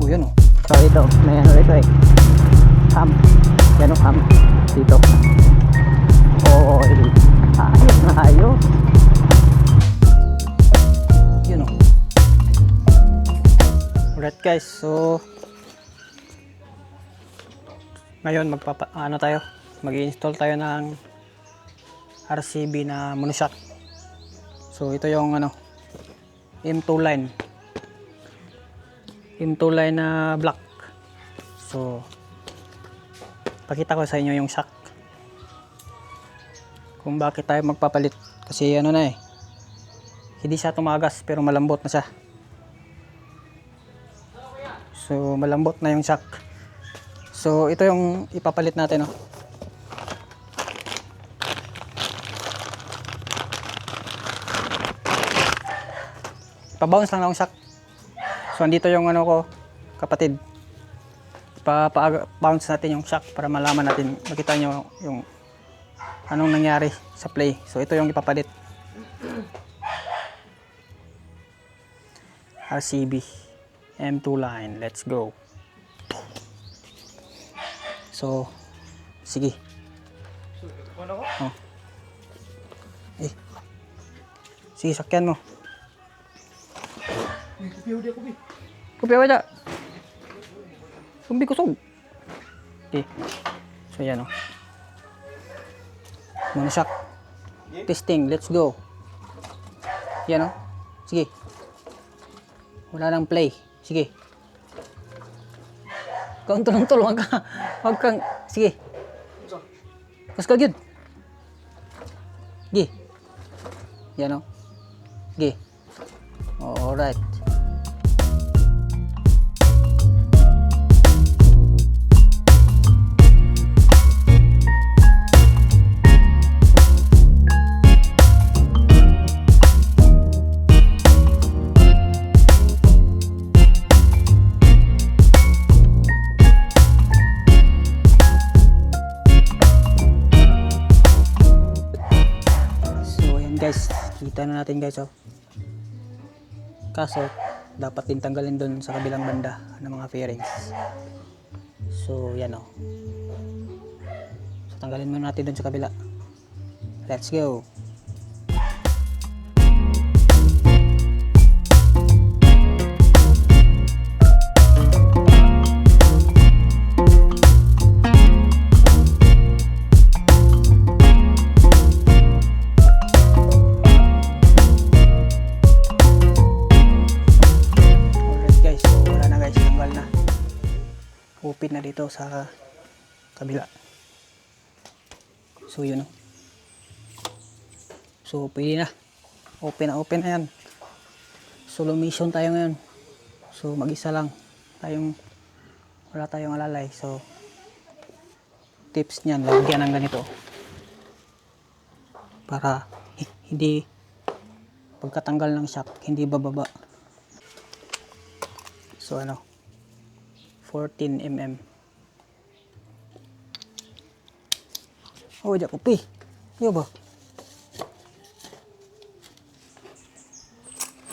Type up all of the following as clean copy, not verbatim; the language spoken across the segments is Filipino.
yun o. So ito, may ano ito eh. Ham. Yan o, ham. Dito. Oo, ayos na ayos. Yun o. Alright guys, so ngayon mag-i-install tayo ng RCB na monoshock. So ito yung M2 line na black. So pakita ko sa inyo yung shock kung bakit tayo magpapalit, kasi hindi siya tumagas pero malambot na siya. So malambot na yung shock. So ito yung ipapalit natin Pa-bounce lang na yung shock. So andito yung ko, kapatid. Pa-bounce natin yung shock para malaman natin, makita nyo yung anong nangyari sa play. So ito yung ipapalit. RCB M2 line. Let's go. So sige. Oh. Sige, sakyan mo. Kopi aja. Kumbi kusog. Okay. So yan monoshock. Testing, let's go. Yan sige. Wala nang play. Sige. Kung tulong-tulong ka. Huwag kang, sige. Kas ka gyud. Sige. Yan sige. Alright. Guys, kita na natin guys kaso dapat din tanggalin doon sa kabilang banda ng mga fairings. So yan so tanggalin muna natin doon sa kabila. Let's go. Open na dito sa kabila. So yun So pwede na. Open na yan. Solo mission tayo ngayon. So mag-isa lang. Wala tayong alalay. So tips niyan, lagyan ng ganito. Para hindi pagkatanggal ng shock, hindi bababa. So 14mm. Oh, jak kopi. Yo ba?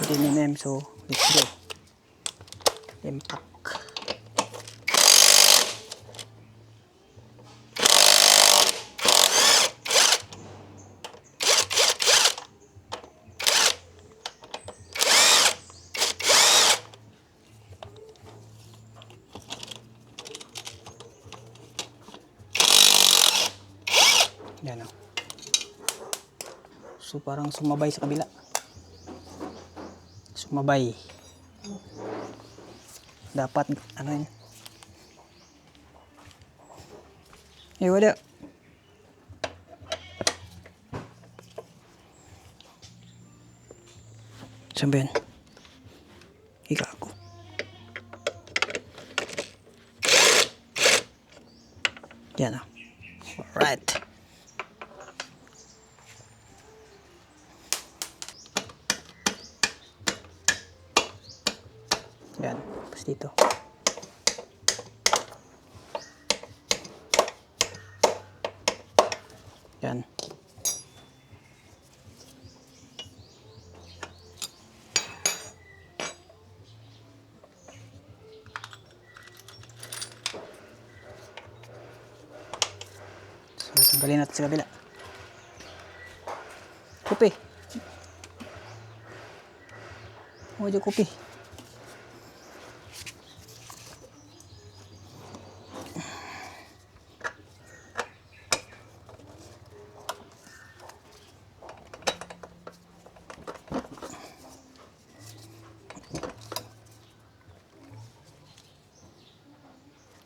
14mm, so let's go. Impact. Yan So parang sumabay sa kabila. Sumabay. Dapat yun. Wala. Sambayan. Ika ako. Yan Alright. Yan, tapos dito. Yan. Tanggalin natin sa kabila. Kupi. O, dyan kupi.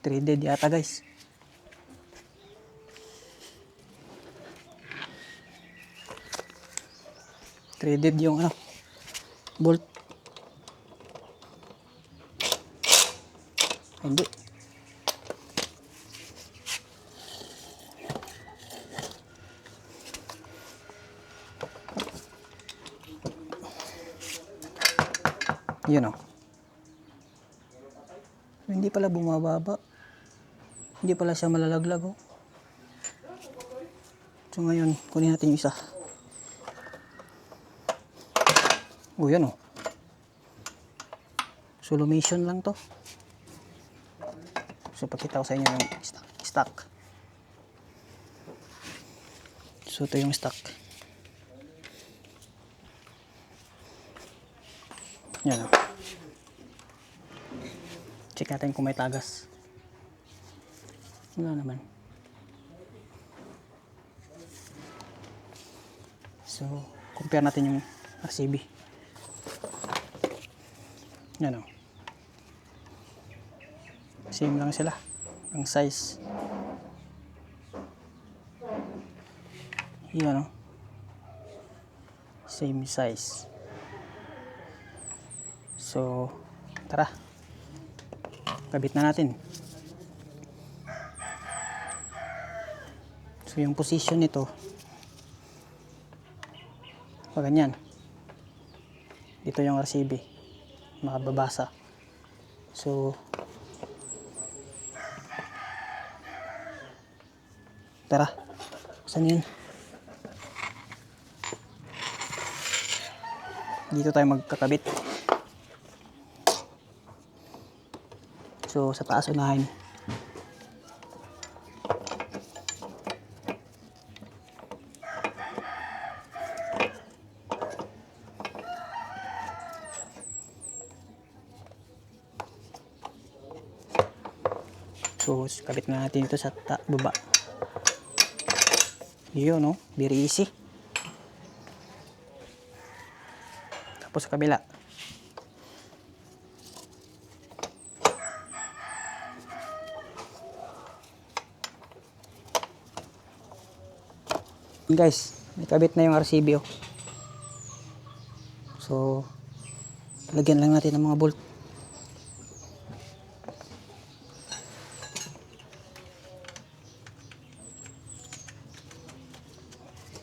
Threaded yata guys. Threaded yung ano, bolt. Hindi. Yun o. Hindi pala bumababa. Hindi pala siya malalaglag o. So ngayon, kunin natin yung isa. O yan o. Sulumation lang to. So pakita ko sa inyo yung stock. So ito yung stock. Yan o. Check natin kung may tagas. Wala naman. So, compare natin yung RCB. Yan o. Same lang sila. Ang size. Yan o. Same size. So, tara. Kabit na natin. So, yung position nito, pag ganyan. Dito yung RCB. Makababasa. So, tara. Saan yun? Dito tayo magkakabit. So, sa taas unahin. So, kabit na natin ito sa baba. Yun, no? Very easy. Tapos sa kabila. Guys, nakabit na yung RCB oh. So, lagyan lang natin ng mga bolt.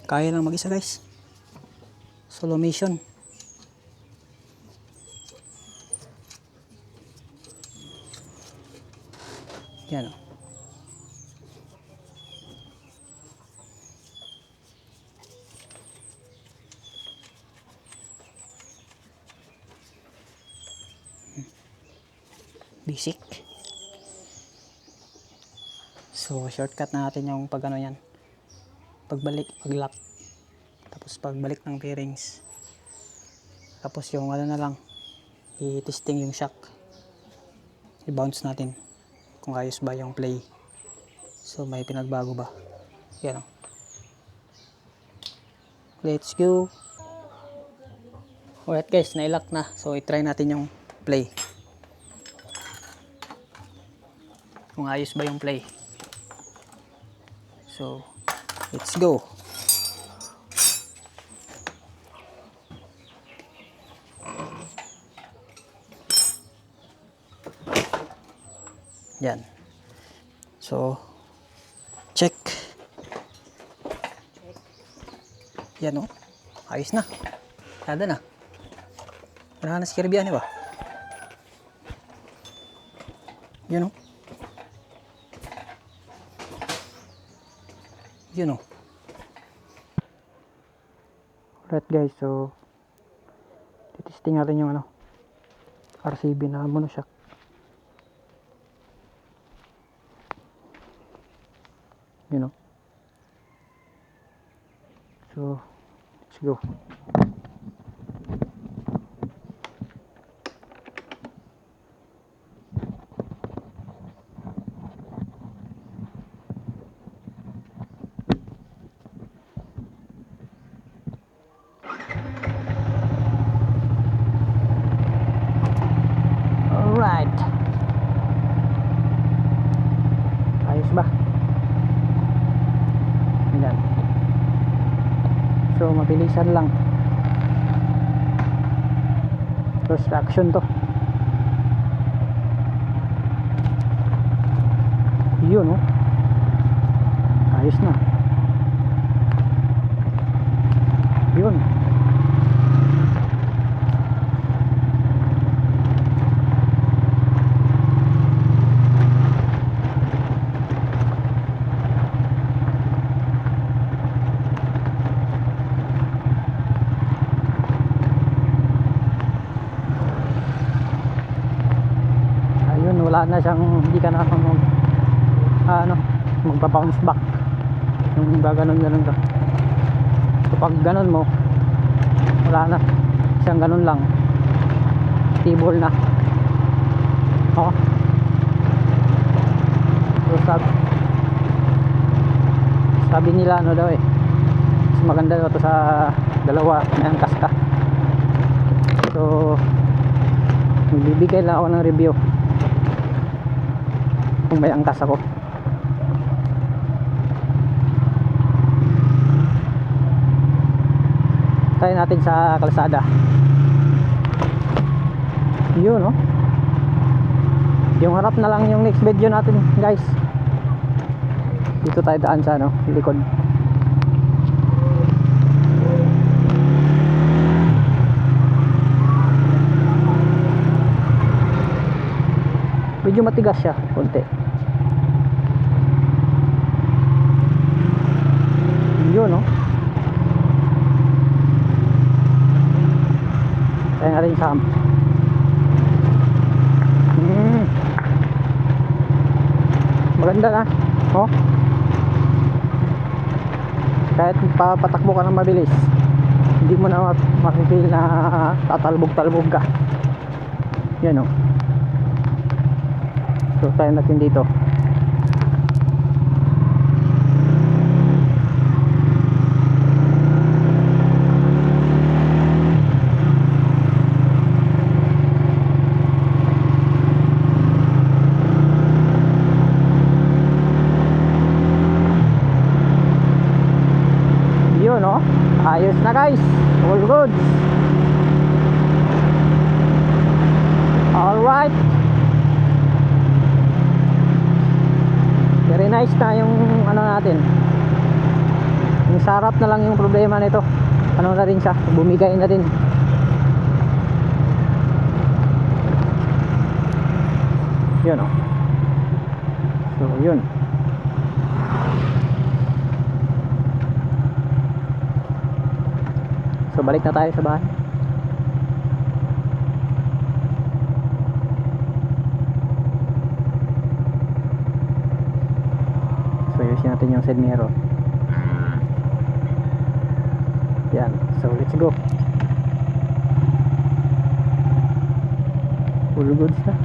Kaya lang mag-isa guys. Sulumation. Yan oh. Basic. So, shortcut na natin yung pag ano yan. Pagbalik, pag-lock. Tapos pagbalik ng bearings. Tapos yung ano na lang, i-testing yung shock. I-bounce natin kung ayos ba yung play. So, may pinagbago ba? Yan o. Let's go. Alright guys, na-lock na. So, i-try natin yung play. Kung ayos ba yung play. So, let's go. Yan. So, check. Yan o. Ayos na. Kada na. Wala na si Kirbyane ba? Yan o. Yun o. Alright guys, so titesting natin yung ano RCB na monoshock. Yun o. So let's go. Alright. Ayos ba? Ayan. So mabilisan lang. First action to. Yun oh. Ayos na. Yun. Wala na siyang, hindi ka na magpa-bounce back yung gaganon ka. So pag ganon mo, wala na siyang ganon lang, stable na. Oh. So sabi nila ano daw mas maganda daw to sa dalawa na angkas ka. So magbibigay lang ako ng review kung may angkas ako. Try natin sa kalsada. Yun no, yung harap na lang yung next video natin guys. Dito tayo daan sa likod. Medyo matigas siya konti. Yun no, kaya nga rin sa maganda na oh. Kahit papatakbo ka ng mabilis, hindi mo na makifeel na tatalbog-talbog ka. Yan oh. So tayo natin dito. Yun no, ayos na guys, all good. Alright, very nice na yung natin. Yung sarap na lang yung problema nito. Na rin siya, bumigay na din. Yun oh. So yun. So balik na tayo sa bahay. So ayusin natin yung side mirror. Yan. So let's go. Full goods na.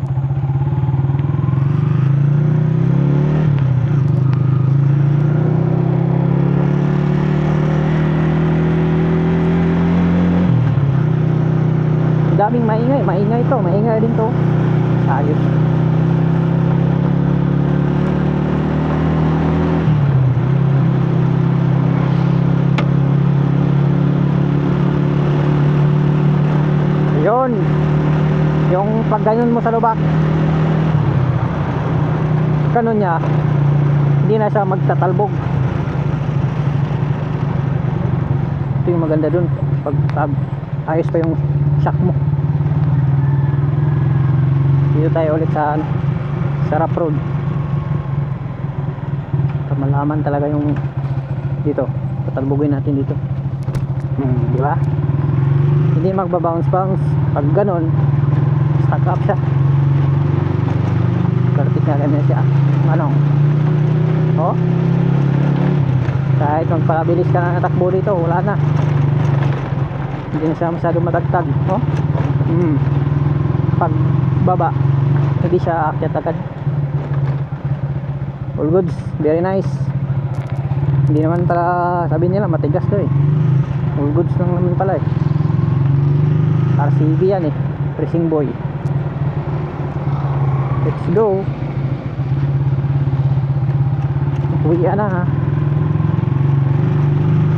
Daming maingay to, maingay din to. Ayos. Yun, yung pag ganun mo sa lubak, ganun niya, hindi na siya magtatalbog. Ito yung maganda dun, pag ayos pa yung shock mo. Dito tayo ulit sa rough road para malaman talaga yung dito, tatalbogin natin dito. Di ba? Hindi magbabounce pag ganon, stuck up siya. Kartik na ganyan siya. Oh, Kahit magpabilis ka na natakbo dito, wala na. Hindi na siya masyadong matagtag, oh. Pag baba, hindi siya aakyat agad. All goods, very nice. Hindi naman pala, sabi nila matigas to eh. All goods lang naman pala eh. RCB yan eh, Racing Boy. Let's go. Uwi na ha.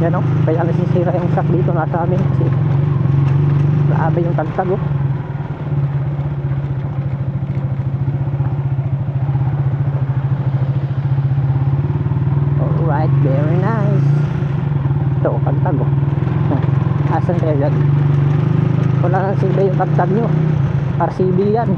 Yan o, kaya nasisira yung shock dito nasa amin kasi grabe yung tagtag oh. Alright, very nice. Ito, tagtag oh. Asan kayo dyan? Wala nang silbi yung tagtag nyo. RCB yan.